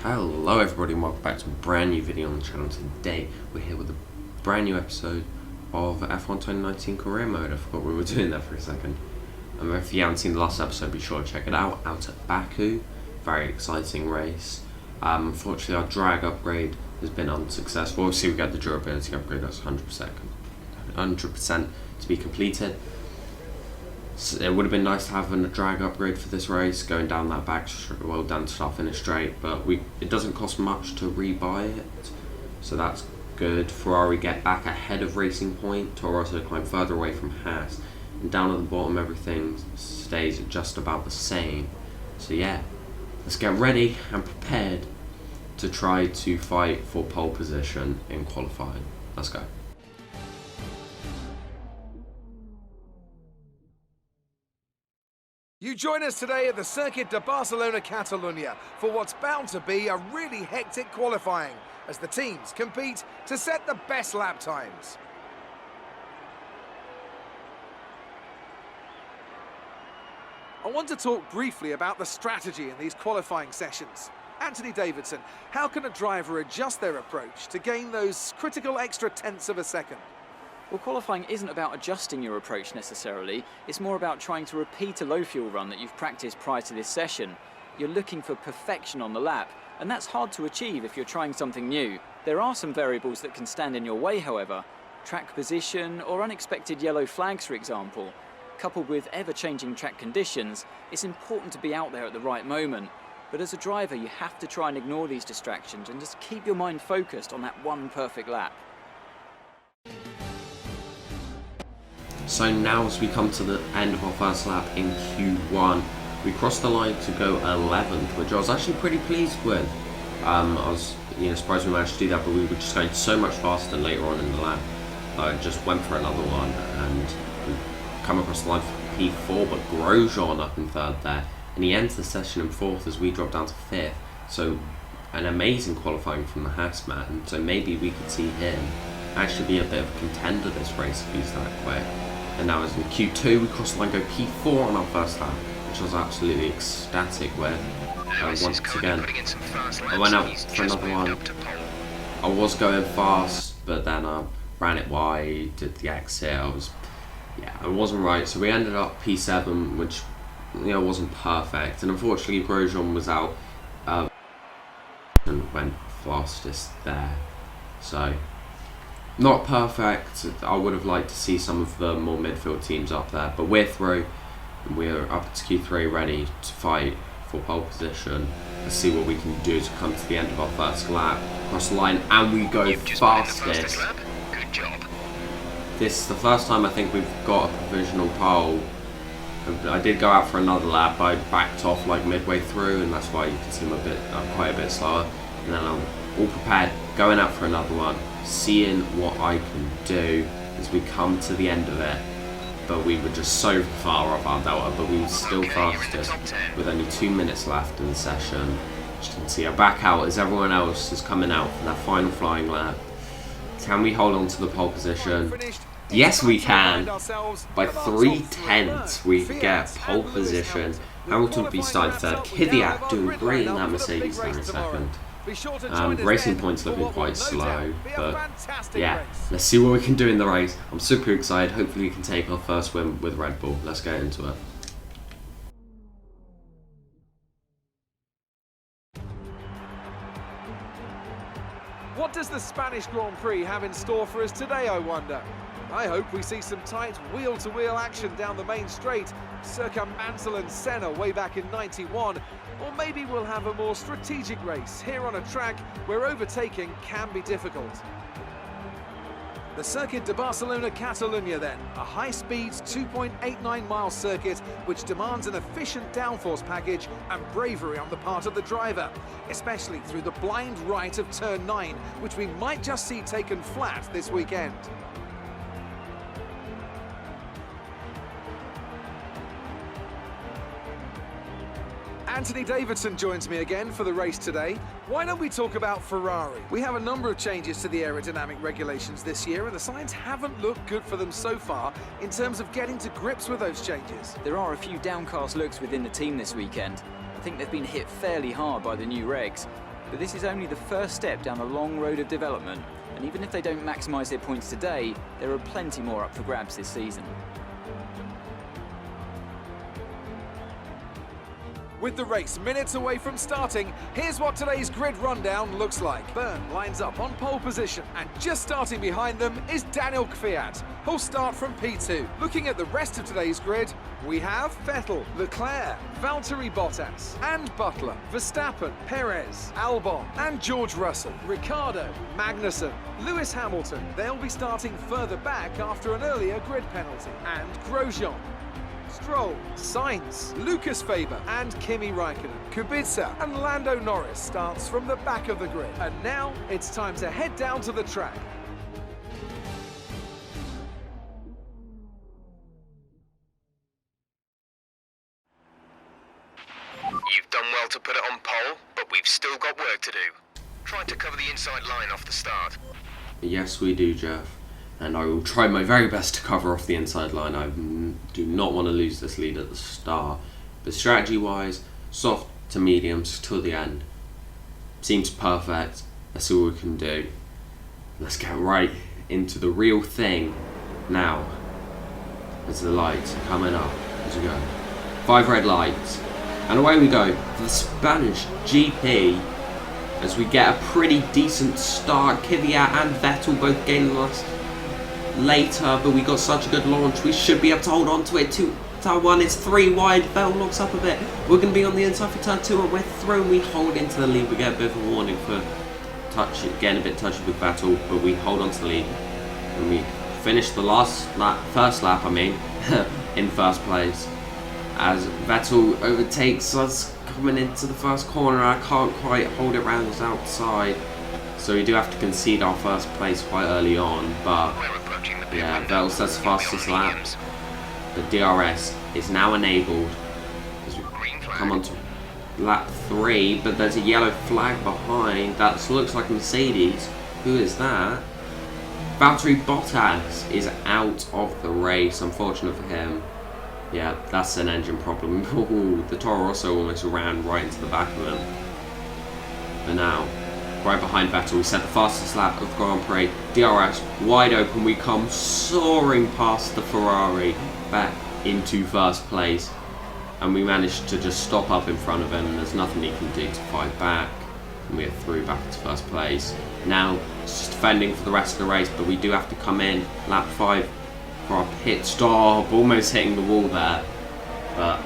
Hello everybody and welcome back to a brand new video on the channel. Today we're here with a brand new episode of F1 2019 Career Mode. I forgot we were doing that for a second. If you haven't seen the last episode, be sure to check it out at Baku. Very exciting race. Unfortunately our drag upgrade has been unsuccessful. Obviously we got the durability upgrade, that's 100% to be completed. So it would have been nice to have a drag upgrade for this race, going down that back, well, down to start finish straight, but it doesn't cost much to rebuy it, so that's good. Ferrari get back ahead of Racing Point, Toro Rosso climb further away from Haas, and down at the bottom everything stays just about the same. So yeah, let's get ready and prepared to try to fight for pole position in qualifying. Let's go. You join us today at the Circuit de Barcelona, Catalunya for what's bound to be a really hectic qualifying as the teams compete to set the best lap times. I want to talk briefly about the strategy in these qualifying sessions. Anthony Davidson, how can a driver adjust their approach to gain those critical extra tenths of a second? Well, qualifying isn't about adjusting your approach necessarily, it's more about trying to repeat a low fuel run that you've practiced prior to this session. You're looking for perfection on the lap, and that's hard to achieve if you're trying something new. There are some variables that can stand in your way, however. Track position or unexpected yellow flags, for example. Coupled with ever-changing track conditions, it's important to be out there at the right moment. But as a driver, you have to try and ignore these distractions and just keep your mind focused on that one perfect lap. So now as we come to the end of our first lap in Q1, we crossed the line to go 11th, which I was actually pretty pleased with. I was surprised we managed to do that, but we were just going so much faster later on in the lap. I just went for another one and we come across the line for P4, but Grosjean up in third there, and he ends the session in fourth as we drop down to fifth. So an amazing qualifying from the Haas man, so maybe we could see him actually be a bit of a contender this race if he's that quick. And now as in Q2, we crossed the line, go P4 on our first lap, which I was absolutely ecstatic with. Once again, I went out for another one. I was going fast, but then I ran it wide, did the exit. I wasn't right. So we ended up P7, which wasn't perfect. And unfortunately, Grosjean was out and went fastest there. So not perfect. I would have liked to see some of the more midfield teams up there, but we're through and we're up to Q3 ready to fight for pole position. Let's see what we can do to come to the end of our first lap, cross the line, and we go fastest. Good job. This is the first time I think we've got a provisional pole. I did go out for another lap, I backed off like midway through, and that's why you can see I'm quite a bit slower. And then I'm all prepared, going out for another one, seeing what I can do as we come to the end of it. But we were just so far off our delta, but we were still fastest with only 2 minutes left in the session. As you can see, I back out as everyone else is coming out for that final flying lap. Can we hold on to the pole position? Yes, we can. By 3/10 we get pole position. Hamilton will be starting third. Kvyat doing great in that Mercedes there in second. Racing Point's looking quite slow, but yeah, let's see what we can do in the race. I'm super excited. Hopefully we can take our first win with Red Bull. Let's get into it. What does the Spanish Grand Prix have in store for us today, I wonder? I hope we see some tight wheel-to-wheel action down the main straight, circa Mansell and Senna way back in '91, or maybe we'll have a more strategic race here on a track where overtaking can be difficult. The Circuit de Barcelona, Catalunya then, a high-speed 2.89-mile circuit which demands an efficient downforce package and bravery on the part of the driver, especially through the blind right of turn 9, which we might just see taken flat this weekend. Anthony Davidson joins me again for the race today. Why don't we talk about Ferrari? We have a number of changes to the aerodynamic regulations this year, and the signs haven't looked good for them so far in terms of getting to grips with those changes. There are a few downcast looks within the team this weekend. I think they've been hit fairly hard by the new regs. But this is only the first step down a long road of development, and even if they don't maximise their points today, there are plenty more up for grabs this season. With the race minutes away from starting, here's what today's grid rundown looks like. Byrne lines up on pole position, and just starting behind them is Daniel Kvyat, who'll start from P2. Looking at the rest of today's grid, we have Vettel, Leclerc, Valtteri Bottas, and Butler, Verstappen, Perez, Albon, and George Russell, Ricciardo, Magnussen, Lewis Hamilton. They'll be starting further back after an earlier grid penalty, and Grosjean, Stroll, Sainz, Lucas Faber and Kimi Raikkonen. Kubica and Lando Norris starts from the back of the grid. And now it's time to head down to the track. You've done well to put it on pole, but we've still got work to do. Trying to cover the inside line off the start. Yes, we do, Jeff. And I will try my very best to cover off the inside line. I do not want to lose this lead at the start. But strategy-wise, soft to mediums till the end. Seems perfect. Let's see what we can do. Let's get right into the real thing now. As the lights are coming up as we go. 5 red lights. And away we go for the Spanish GP. As we get a pretty decent start. Kvyat and Vettel both gaining us later, but we got such a good launch. We should be able to hold on to it. Turn 1 is 3 wide. Vettel locks up a bit. We're going to be on the inside for turn 2, and we're through. We hold into the lead. We get a bit of a warning for getting a bit touchy with Vettel, but we hold on to the lead, and we finish the first lap. In first place, as Vettel overtakes us coming into the first corner. I can't quite hold it round us outside, so we do have to concede our first place quite early on, but yeah, Vettel says fastest lap. The DRS is now enabled as we come on to lap 3, but there's a yellow flag behind. That looks like a Mercedes. Who is that? Valtteri Bottas is out of the race, unfortunate for him. Yeah, that's an engine problem. Ooh, the Toro Rosso almost ran right into the back of him. But now, right behind Vettel, we set the fastest lap of Grand Prix. DRS wide open. We come soaring past the Ferrari back into first place, and we managed to just stop up in front of him. And there's nothing he can do to fight back, and we are through back to first place. Now it's just defending for the rest of the race, but we do have to come in lap 5 for our pit stop. Almost hitting the wall there, but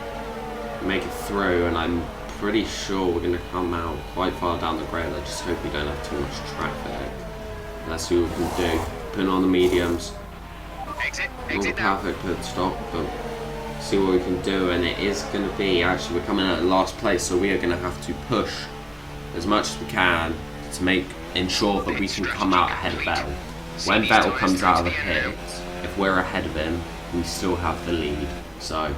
make it through, and I'm pretty sure we're going to come out quite far down the grid. I just hope we don't have too much traffic. Let's see what we can do. Putting on the mediums. Not a perfect pit stop, but see what we can do. And it is going to be, actually we're coming out in last place, so we are going to have to push as much as we can to ensure that we can come out ahead of Vettel. When Vettel comes out of the pit, if we're ahead of him, we still have the lead. So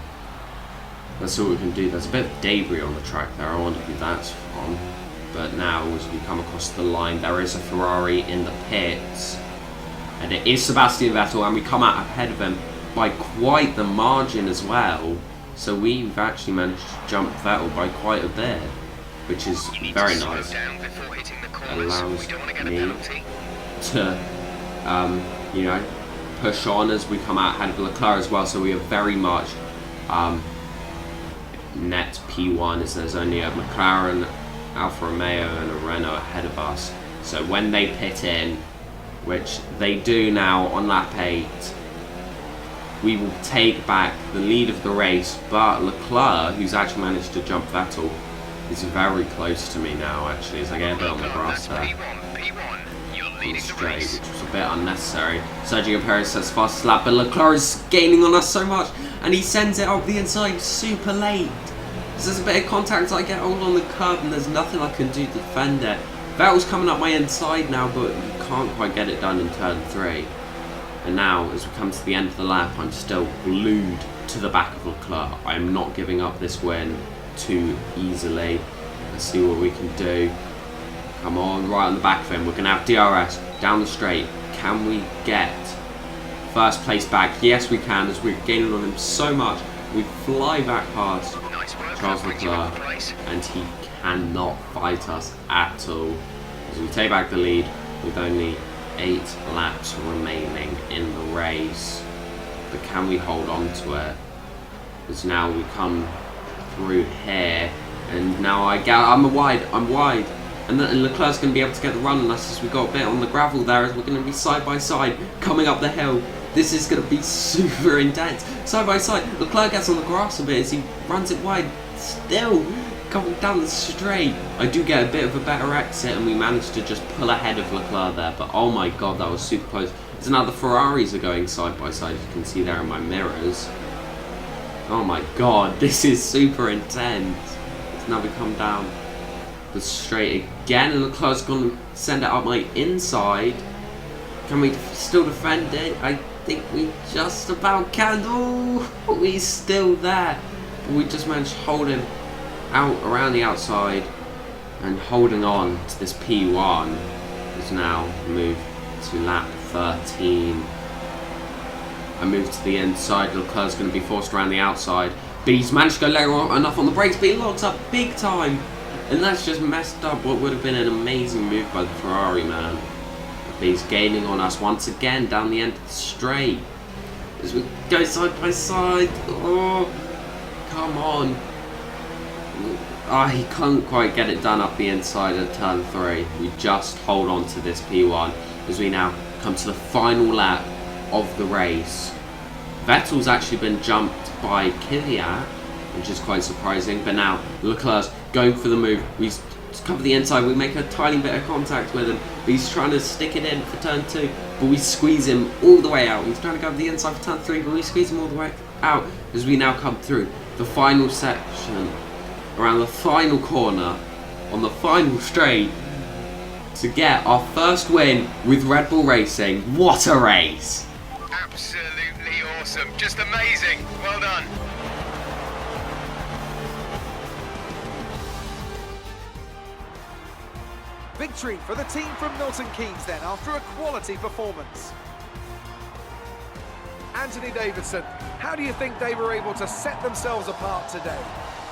let's see what we can do. There's a bit of debris on the track there. I wonder who that's from. But now, as we come across the line, there is a Ferrari in the pits. And it is Sebastian Vettel, and we come out ahead of him by quite the margin as well. So we've actually managed to jump Vettel by quite a bit, which is very nice. Allows me to, push on as we come out ahead of Leclerc as well. So we are very much net P1, as there's only a McLaren, Alfa Romeo and a Renault ahead of us. So when they pit in, which they do now on lap 8, we will take back the lead of the race. But Leclerc, who's actually managed to jump Vettel, is very close to me now, actually, as I get a bit on the grass there. On the straight, which was a bit unnecessary. Sergio Perez says fastest lap, but Leclerc is gaining on us so much, and he sends it up the inside super late. There's a bit of contact, I get hold on the curb, and there's nothing I can do to defend it. Vettel's coming up my inside now, but you can't quite get it done in turn 3. And now, as we come to the end of the lap, I'm still glued to the back of Leclerc. I'm not giving up this win too easily. Let's see what we can do. Come on, right on the back of him. We're going to have DRS down the straight. Can we get first place back? Yes, we can, as we're gaining on him so much. We fly back past Charles Leclerc, and he cannot fight us at all. As we take back the lead with only 8 laps remaining in the race. But can we hold on to it? As now we come through here, and now I'm wide, and Leclerc's going to be able to get the run on us as we got a bit on the gravel there, as we're going to be side by side coming up the hill. This is going to be super intense. Side by side, Leclerc gets on the grass a bit as he runs it wide, still coming down the straight. I do get a bit of a better exit, and we managed to just pull ahead of Leclerc there, but oh my god, that was super close. So now the Ferraris are going side by side, you can see there in my mirrors. Oh my god, this is super intense. So now we come down the straight again, and Leclerc's going to send it up my inside. Can we still defend it? I think we just about can. Oh, he's still there. But we just managed to hold him out around the outside, and holding on to this P1 is now moved to lap 13. I move to the inside. Leclerc's going to be forced around the outside, but he's managed to go low enough on the brakes, but he locks up big time, and that's just messed up what would have been an amazing move by the Ferrari man. But he's gaining on us once again down the end of the straight as we go side by side. Oh, come on. He couldn't quite get it done up the inside of turn 3. We just hold on to this P1 as we now come to the final lap of the race. Vettel's actually been jumped by Kvyat, which is quite surprising, but now Leclerc's going for the move. We cover the inside, we make a tiny bit of contact with him, but he's trying to stick it in for turn 2, but we squeeze him all the way out. He's trying to go over the inside for turn 3, but we squeeze him all the way out as we now come through the final section, around the final corner, on the final straight, to get our first win with Red Bull Racing. What a race! Absolutely awesome. Just amazing. Well done. Victory for the team from Milton Keynes then, after a quality performance. Anthony Davidson, how do you think they were able to set themselves apart today?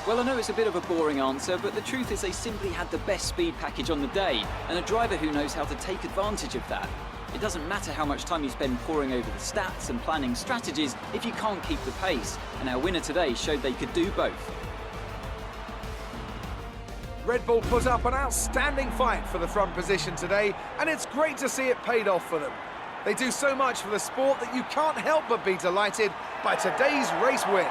Well, I know it's a bit of a boring answer, but the truth is they simply had the best speed package on the day, and a driver who knows how to take advantage of that. It doesn't matter how much time you spend poring over the stats and planning strategies if you can't keep the pace, and our winner today showed they could do both. Red Bull put up an outstanding fight for the front position today, and it's great to see it paid off for them. They do so much for the sport that you can't help but be delighted by today's race win.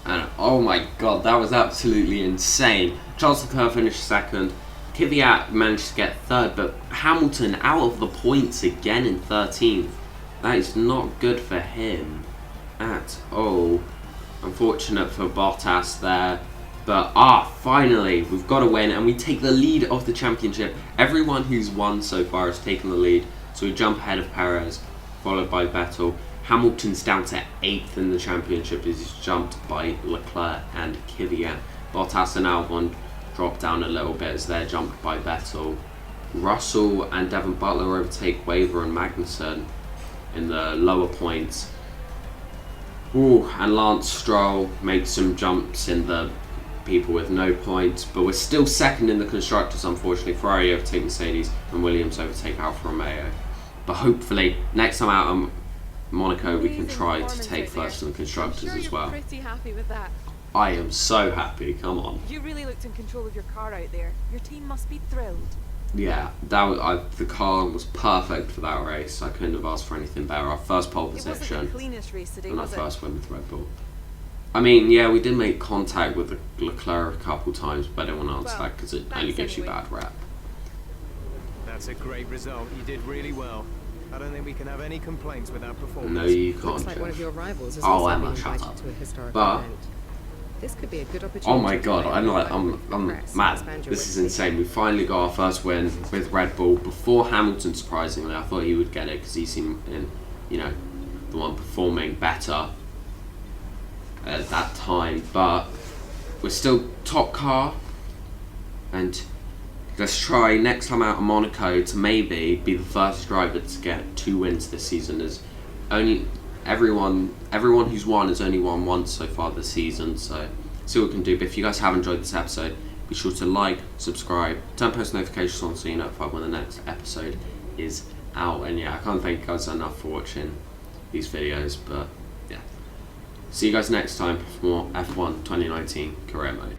And oh my god, that was absolutely insane. Charles Leclerc finished second. Kvyat managed to get third, but Hamilton out of the points again in 13th. That is not good for him at all. Unfortunate for Bottas there. But finally, we've got a win and we take the lead of the championship. Everyone who's won so far has taken the lead. So we jump ahead of Perez, followed by Vettel. Hamilton's down to 8th in the championship as he's jumped by Leclerc and Kvyat. Bottas and Albon drop down a little bit as they're jumped by Vettel. Russell and Devon Butler overtake Weber and Magnussen in the lower points. And Lance Stroll makes some jumps in the people with no points, but we're still second in the constructors, unfortunately. Ferrari overtake Mercedes and Williams overtake Alfa Romeo. But hopefully next time out on Monaco we can try to take first in the constructors as well. Pretty happy with that. I am so happy, come on. You really looked in control of your car out there. Your team must be thrilled. Yeah, the car was perfect for that race. I couldn't have asked for anything better. Our first pole position. It wasn't the cleanest race today, and our was first win with Red Bull. I mean, yeah, we did make contact with Leclerc a couple times, but I don't want to answer that because it only gives you bad rep. That's a great result. You did really well. I don't think we can have any complaints with our performance. No, you can't. Looks like one of your rivals is Oh, also Emma, being shut invited up. to a historic But event. This could be a good opportunity. Oh my god, to I'm press, mad. expand your This is win. insane. We finally got our first win with Red Bull before Hamilton, surprisingly. I thought he would get it because he seemed, the one performing better at that time. But we're still top car. And let's try next time out of Monaco to maybe be the first driver to get 2 wins this season. As only everyone who's won has only won once so far this season, so see what we can do. But if you guys have enjoyed this episode, be sure to like, subscribe, turn post notifications on so you're notified when the next episode is out. And yeah, I can't thank you guys enough for watching these videos, but yeah, see you guys next time for more F1 2019 career mode.